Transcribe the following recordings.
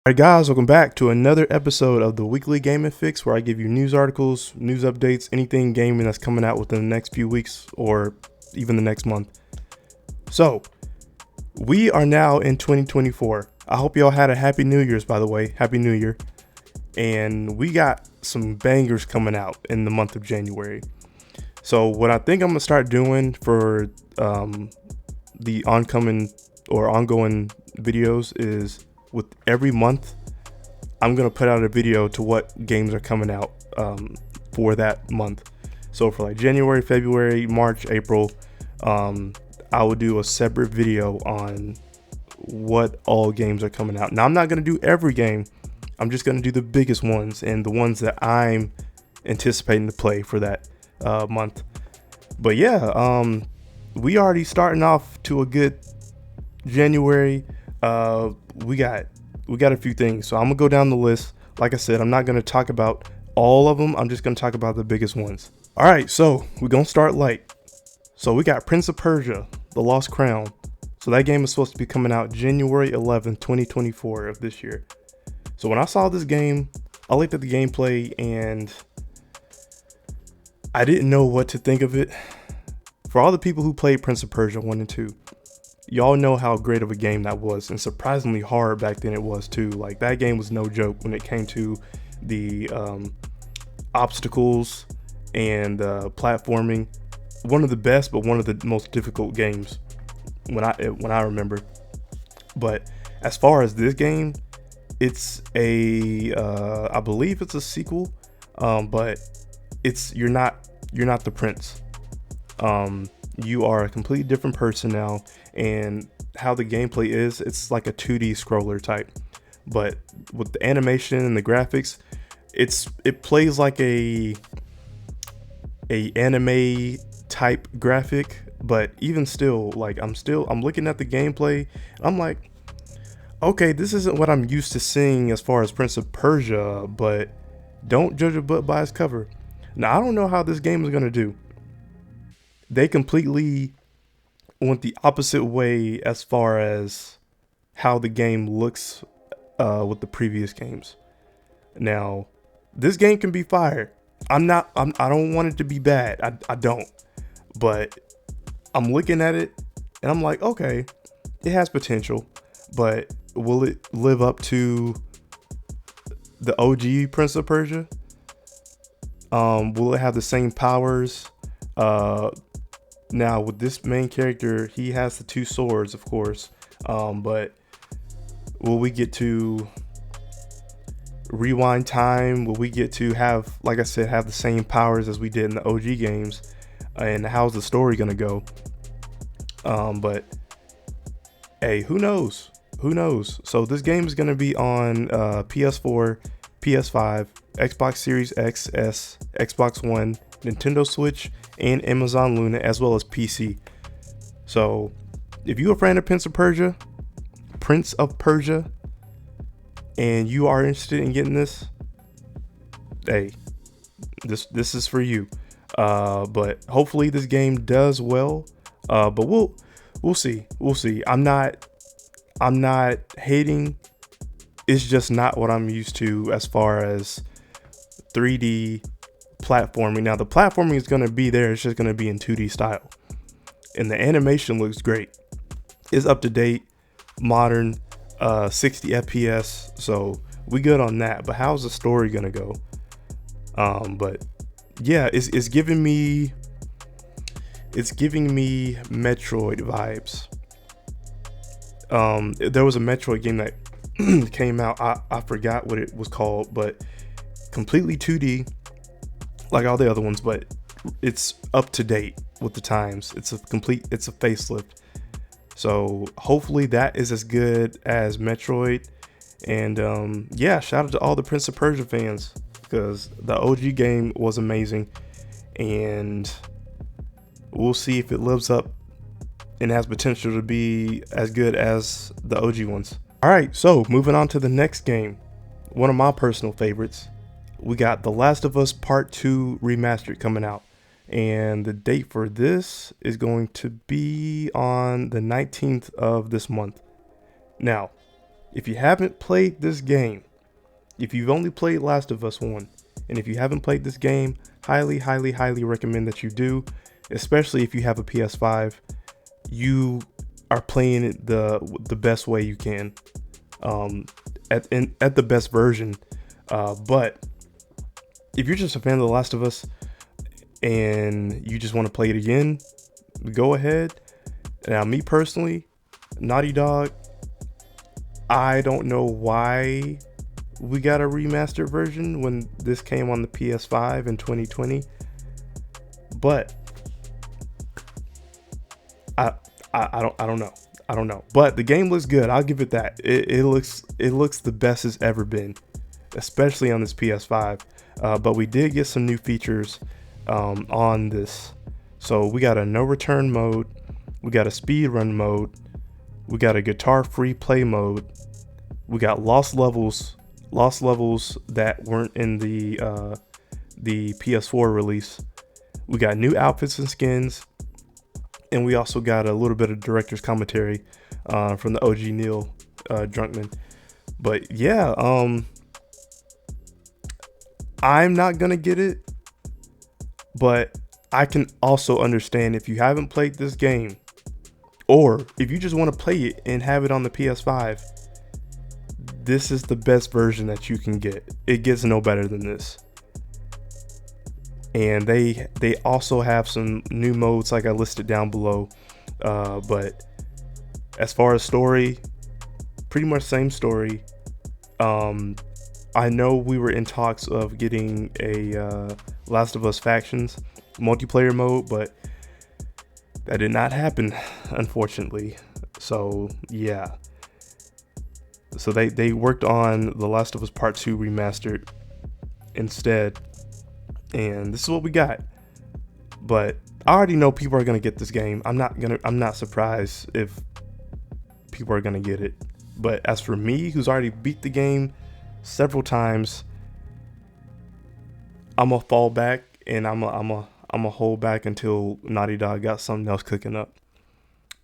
Alright guys, welcome back to another episode of the Weekly Gaming Fix, where I give you news articles, news updates, anything gaming that's coming out within the next few weeks or even the next month. So, we are now in 2024. I hope y'all had a happy New Year's, by the way. Happy New Year. And we got some bangers coming out in the month of January. So what I think I'm going to start doing for the oncoming or ongoing videos is, with every month, I'm gonna put out a video to what games are coming out for that month. So for like January, February, March, April, I will do a separate video on what all games are coming out. Now I'm not gonna do every game. I'm just gonna do the biggest ones and the ones that I'm anticipating to play for that month. But yeah, we already starting off to a good January. We got a few things, so I'm gonna go down the list. Like I said, I'm not gonna talk about all of them. I'm just gonna talk about the biggest ones. All right, so we're gonna start light. So we got Prince of Persia: The Lost Crown. So that game is supposed to be coming out January 11th, 2024 of this year. So when I saw this game, I looked at the gameplay and I didn't know what to think of it. For all the people who played Prince of Persia 1 and 2, y'all know how great of a game that was, and surprisingly hard back then it was too. Like, that game was no joke when it came to the obstacles and platforming. One of the best, but one of the most difficult games when I remember. But as far as this game, it's a I believe it's a sequel, but you're not the prince. You are a completely different person now, and how the gameplay is, it's like a 2D scroller type, but with the animation and the graphics, it plays like a anime type graphic. But even still, like, I'm looking at the gameplay and I'm like, okay, this isn't what I'm used to seeing as far as Prince of Persia, but don't judge a book by its cover. Now, I don't know how this game is going to do. They completely went the opposite way as far as how the game looks with the previous games. Now, this game can be fire. I don't want it to be bad. I don't. But I'm looking at it and I'm like, okay, it has potential, but will it live up to the OG Prince of Persia? Will it have the same powers? Now, with this main character, he has the two swords, of course, but will we get to rewind time? Will we get to have, like I said, have the same powers as we did in the OG games? And how's the story gonna go? But hey, who knows? Who knows? So this game is gonna be on PS4, PS5, Xbox Series X, S, Xbox One, Nintendo Switch, and Amazon Luna, as well as PC. So if you're a fan of Prince of Persia, and you are interested in getting this, hey, this is for you. But hopefully this game does well. But we'll see. I'm not hating. It's just not what I'm used to as far as 3D platforming. Now, the platforming is going to be there. It's just going to be in 2D style, and the animation looks great. It's up to date, modern, 60 FPS. So we good on that. But how's the story going to go? But yeah, it's giving me Metroid vibes. There was a Metroid game that came out. I forgot what it was called, but completely 2D, like all the other ones, but it's up to date with the times. It's a facelift. So hopefully that is as good as Metroid. And yeah, shout out to all the Prince of Persia fans, because the OG game was amazing, and we'll see if it lives up and has potential to be as good as the OG ones. All right, so moving on to the next game, one of my personal favorites. We got The Last of Us Part 2 Remastered coming out, and the date for this is going to be on the 19th of this month. Now, If you haven't played this game, if you've only played Last of Us 1, and if you haven't played this game, highly recommend that you do, especially if you have a PS5. You are playing it the best way you can, at the best version. But if you're just a fan of The Last of Us and you just want to play it again, go ahead. Now, me personally, Naughty Dog, I don't know why we got a remastered version when this came on the PS5 in 2020, but I don't know. I don't know. But the game looks good. I'll give it that. It looks the best it's ever been, especially on this PS5. But we did get some new features on this. So we got a no return mode, we got a speed run mode, we got a guitar free play mode, we got lost levels that weren't in the PS4 release. We got new outfits and skins, and we also got a little bit of director's commentary from the OG Neil Druckmann. But yeah, I'm not gonna get it, but I can also understand if you haven't played this game, or if you just want to play it and have it on the PS5. This is the best version that you can get. It gets no better than this. And they also have some new modes like I listed down below. But as far as story, pretty much same story. I know we were in talks of getting a Last of Us Factions multiplayer mode, but that did not happen, unfortunately. So yeah. So they worked on The Last of Us Part 2 Remastered instead, and this is what we got. But I already know people are gonna get this game. I'm not surprised if people are gonna get it. But as for me, who's already beat the game several times, I'm gonna fall back and I'm gonna hold back until Naughty Dog got something else cooking up.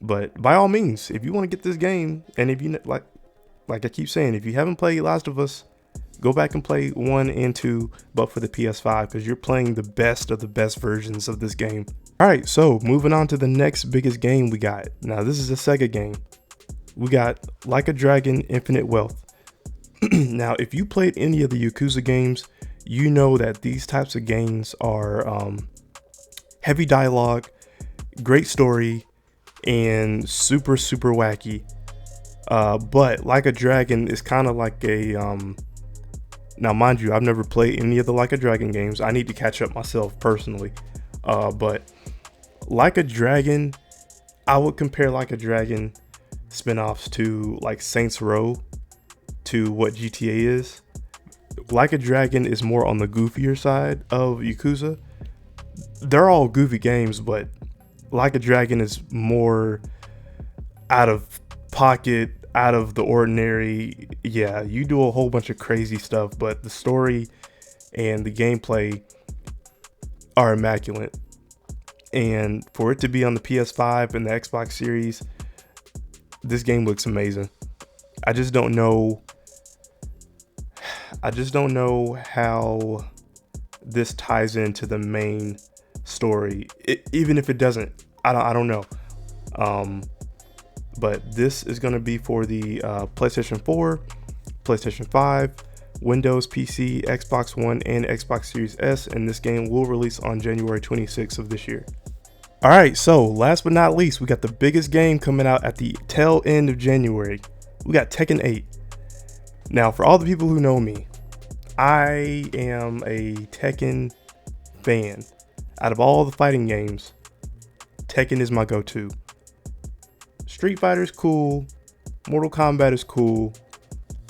But by all means, if you want to get this game, and if you like I keep saying, if you haven't played Last of Us, go back and play 1 and 2, but for the PS5, because you're playing the best of the best versions of this game. Alright, so moving on to the next biggest game we got. Now this is a Sega game. We got Like a Dragon Infinite Wealth. Now if you played any of the Yakuza games, you know that these types of games are heavy dialogue, great story, and super wacky. But Like a Dragon is kind of like a now mind you, I've never played any of the Like a Dragon games. I need to catch up myself personally. But Like a Dragon, I would compare Like a Dragon spin-offs to like Saints Row to what GTA is. Like a Dragon is more on the goofier side of Yakuza. They're all goofy games, but Like a Dragon is more out of pocket, out of the ordinary. Yeah, you do a whole bunch of crazy stuff, but the story and the gameplay are immaculate. And for it to be on the PS5 and the Xbox Series, this game looks amazing. I just don't know how this ties into the main story. Even if it doesn't, I don't know. But this is going to be for the PlayStation 4, PlayStation 5, Windows, PC, Xbox One, and Xbox Series S, and this game will release on January 26th of this year. Alright, so last but not least, we got the biggest game coming out at the tail end of January. We got Tekken 8. Now, for all the people who know me, I am a Tekken fan. Out of all the fighting games, Tekken is my go-to. Street Fighter is cool, Mortal Kombat is cool,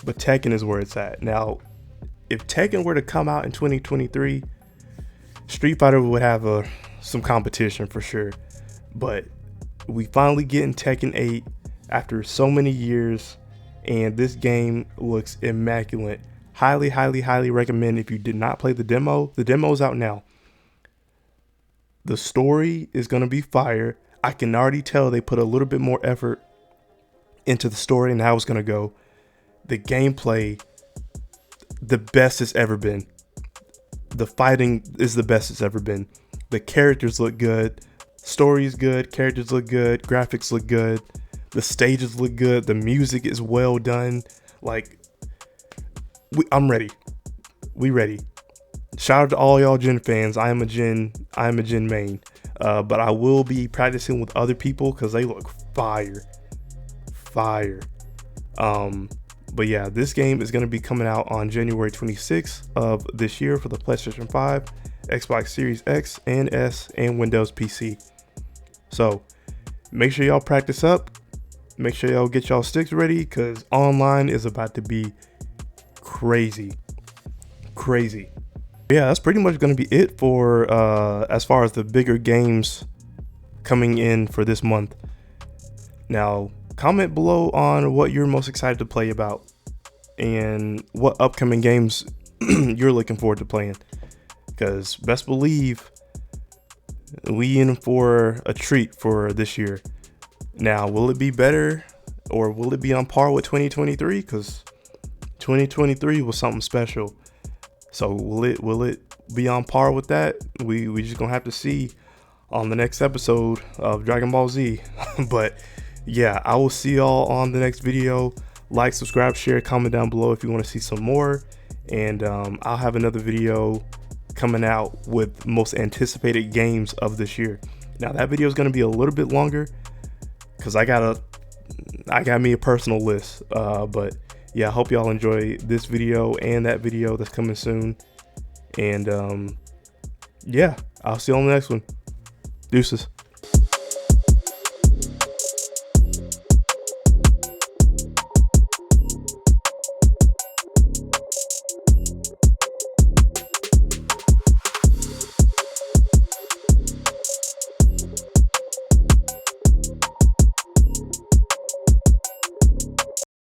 but Tekken is where it's at. Now, if Tekken were to come out in 2023, Street Fighter would have some competition for sure. But we finally get in Tekken 8 after so many years, and this game looks immaculate. Highly recommend if you did not play the demo. The demo is out now. The story is going to be fire. I can already tell they put a little bit more effort into the story and how it's going to go. The gameplay, the best it's ever been. The fighting is the best it's ever been. The characters look good. Story is good. Characters look good. Graphics look good. The stages look good. The music is well done. Like, I'm ready. We ready. Shout out to all y'all Jin fans. I am a Jin main. But I will be practicing with other people because they look fire. But yeah, this game is going to be coming out on January 26th of this year for the PlayStation 5, Xbox Series X and S, and Windows PC. So make sure y'all practice up. Make sure y'all get y'all sticks ready because online is about to be crazy. Yeah, that's pretty much going to be it for as far as the bigger games coming in for this month. Now, comment below on what you're most excited to play about and what upcoming games you're looking forward to playing. Because best believe we in for a treat for this year. Now, will it be better or will it be on par with 2023? Because 2023 was something special. So will it be on par with that? We just gonna have to see on the next episode of Dragon Ball Z. But yeah, I will see y'all on the next video. Like, subscribe, share, comment down below if you want to see some more. And I'll have another video coming out with most anticipated games of this year. Now that video is going to be a little bit longer because I got me a personal list. But yeah, I hope y'all enjoy this video and that video that's coming soon. And yeah, I'll see you on the next one. Deuces.